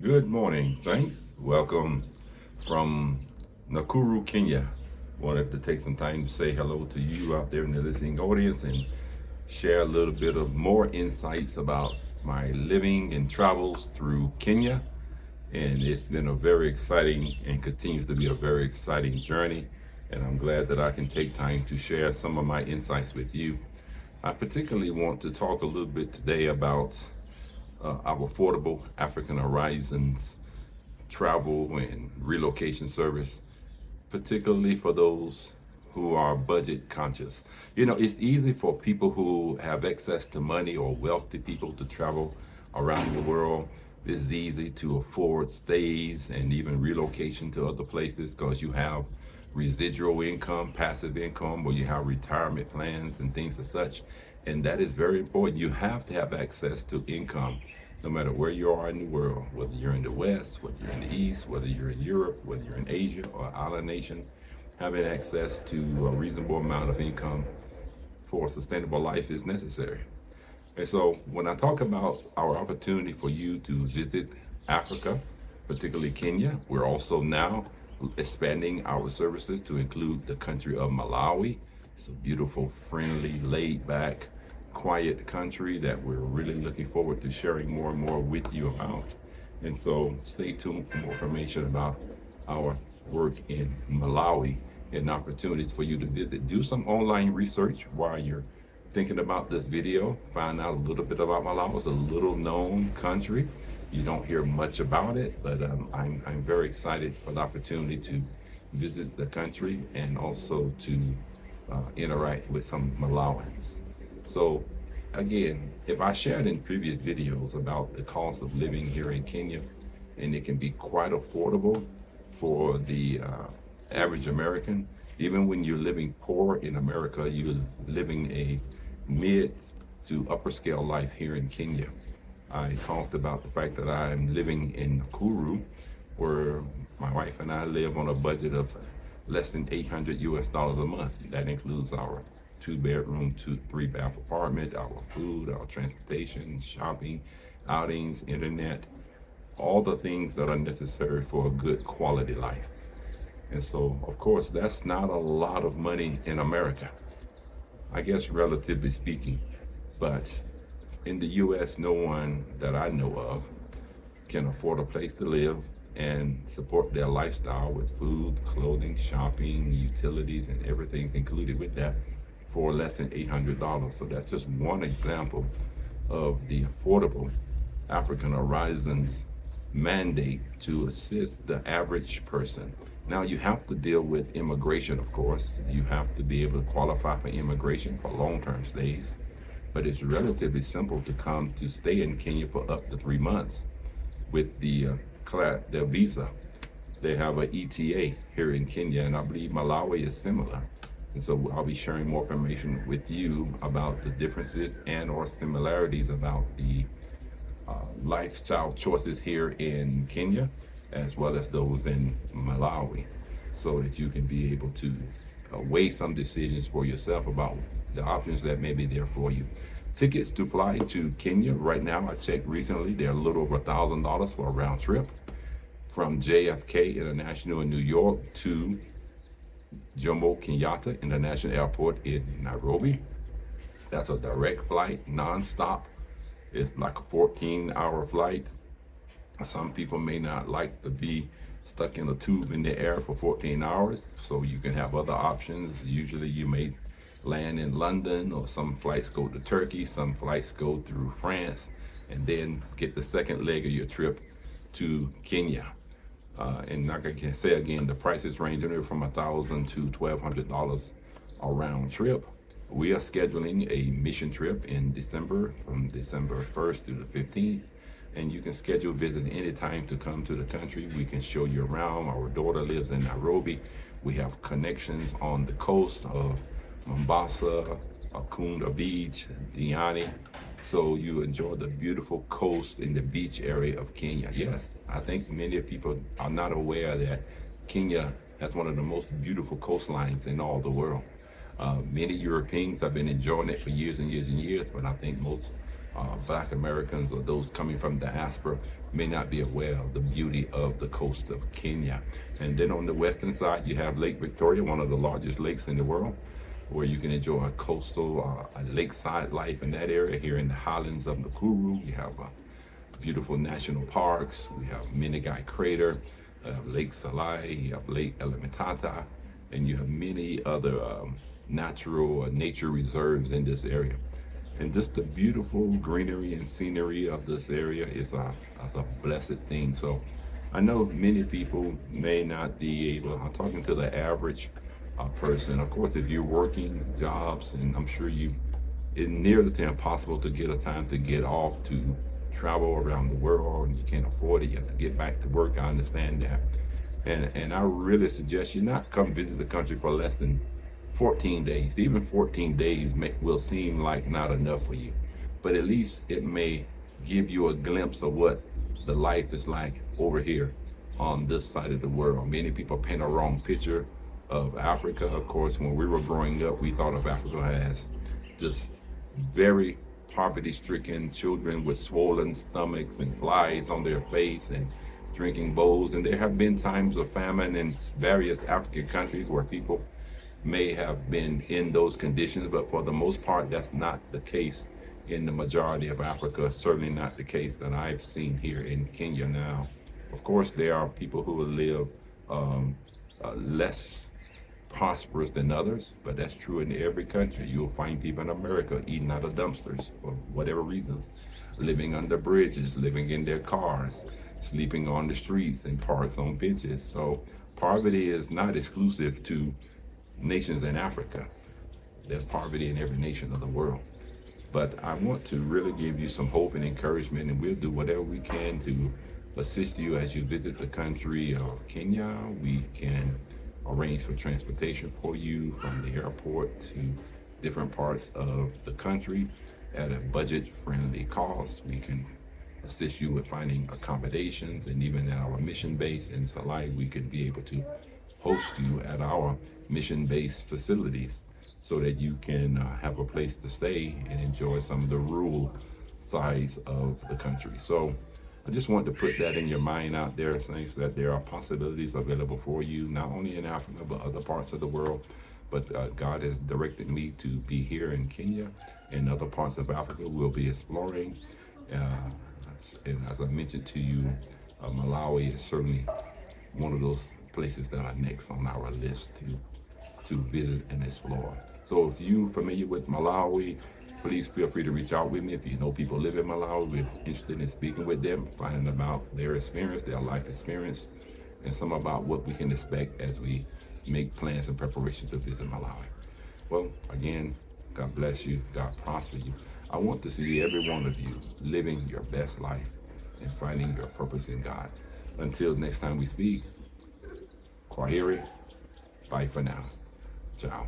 Good morning, Saints. Welcome from Nakuru, Kenya. Wanted to take some time to say hello to you out there in the listening audience and share a little bit of more insights about my living and travels through Kenya. And it's been a very exciting and continues to be a very exciting journey. And I'm glad that I can take time to share some of my insights with you. I particularly want to talk a little bit today about our affordable African Horizons travel and relocation service, particularly for those who are budget conscious. It's easy for people who have access to money or wealthy people to travel around the world. It's easy to afford stays and even relocation to other places because you have residual income, passive income, or you have retirement plans and things as such. And that is very important. You have to have access to income no matter where you are in the world, whether you're in the West, whether you're in the East, whether you're in Europe, whether you're in Asia or island nation, having access to a reasonable amount of income for a sustainable life is necessary. And so when I talk about our opportunity for you to visit Africa, particularly Kenya, we're also now expanding our services to include the country of Malawi. It's a beautiful, friendly, laid back, quiet country that we're really looking forward to sharing more and more with you about. And so stay tuned for more information about our work in Malawi and opportunities for you to visit. Do some online research while you're thinking about this video. Find out a little bit about Malawi. It's a little known country. You don't hear much about it, but I'm very excited for the opportunity to visit the country and also to interact with some Malawans. So again, if I shared in previous videos about the cost of living here in Kenya, and it can be quite affordable for the average American, even when you're living poor in America, you're living a mid to upper scale life here in Kenya. I talked about the fact that I'm living in Nakuru, where my wife and I live on a budget of less than $800 a month. That includes our 2 bedroom, 3 bath apartment, our food, our transportation, shopping, outings, internet, all the things that are necessary for a good quality life. And so, of course, that's not a lot of money in America, I guess, relatively speaking. But in the US, no one that I know of can afford a place to live and support their lifestyle with food, clothing, shopping, utilities, and everything's included with that for less than $800. So that's just one example of the affordable African Horizons mandate to assist the average person. Now, you have to deal with immigration, of course. You have to be able to qualify for immigration for long-term stays, but it's relatively simple to come to stay in Kenya for up to 3 months with the visa. They have an ETA here in Kenya, and I believe Malawi is similar. And so I'll be sharing more information with you about the differences and or similarities about the lifestyle choices here in Kenya, as well as those in Malawi, so that you can be able to weigh some decisions for yourself about the options that may be there for you. Tickets to fly to Kenya right now, I checked recently, they're a little over $1,000 for a round trip from JFK International in New York to Jomo Kenyatta International Airport in Nairobi. That's a direct flight, non-stop. It's like a 14-hour flight. Some people may not like to be stuck in a tube in the air for 14 hours, so you can have other options. Usually you may land in London, or some flights go to Turkey, some flights go through France, and then get the second leg of your trip to Kenya. And like I can say again, the prices range anywhere from $1,000 to $1,200 a round trip. We are scheduling a mission trip in December, from December 1st to the 15th. And you can schedule a visit anytime to come to the country. We can show you around. Our daughter lives in Nairobi. We have connections on the coast of Mombasa, Akunda Beach, Diani. So you enjoy the beautiful coast in the beach area of Kenya. Yes, I think many people are not aware that Kenya has one of the most beautiful coastlines in all the world. Many Europeans have been enjoying it for years and years and years, but I think most Black Americans or those coming from diaspora may not be aware of the beauty of the coast of Kenya. And then on the western side, you have Lake Victoria, one of the largest lakes in the world, where you can enjoy a coastal, a lakeside life in that area. Here in the highlands of Nakuru, you have beautiful national parks. We have Menengai Crater, Lake Salai, you have Lake Elementata, and you have many other natural nature reserves in this area. And just the beautiful greenery and scenery of this area is a blessed thing. So I know many people may not be able, I'm talking to the average person. Of course, if you're working jobs, and I'm sure it's nearly to impossible to get a time to get off to travel around the world, and you can't afford it, you have to get back to work. I understand that. And I really suggest you not come visit the country for less than 14 days. Even 14 days will seem like not enough for you, but at least it may give you a glimpse of what the life is like over here on this side of the world. Many people paint a wrong picture of Africa. Of course, when we were growing up, we thought of Africa as just very poverty-stricken children with swollen stomachs and flies on their face and drinking bowls. And there have been times of famine in various African countries where people may have been in those conditions, but for the most part, that's not the case in the majority of Africa. Certainly not the case that I've seen here in Kenya now. Of course, there are people who live less prosperous than others, but that's true in every country. You'll find people in America eating out of dumpsters for whatever reasons, living under bridges, living in their cars, sleeping on the streets and parks on benches. So poverty is not exclusive to nations in Africa. There's poverty in every nation of the world. But I want to really give you some hope and encouragement, and we'll do whatever we can to assist you as you visit the country of Kenya. We can arrange for transportation for you from the airport to different parts of the country at a budget-friendly cost. We can assist you with finding accommodations, and even at our mission base in Salai, we could be able to host you at our mission-based facilities so that you can have a place to stay and enjoy some of the rural sides of the country. So I just want to put that in your mind out there, Saints, that there are possibilities available for you, not only in Africa, but other parts of the world. But God has directed me to be here in Kenya and other parts of Africa. We'll be exploring. And as I mentioned to you, Malawi is certainly one of those places that are next on our list to visit and explore. So if you're familiar with Malawi, please feel free to reach out with me. If you know people live in Malawi, we're interested in speaking with them, finding about their experience, their life experience, and some about what we can expect as we make plans and preparations to visit Malawi. Well, again, God bless you, God prosper you. I want to see every one of you living your best life and finding your purpose in God. Until next time we speak, Kwaheri, bye for now. Ciao.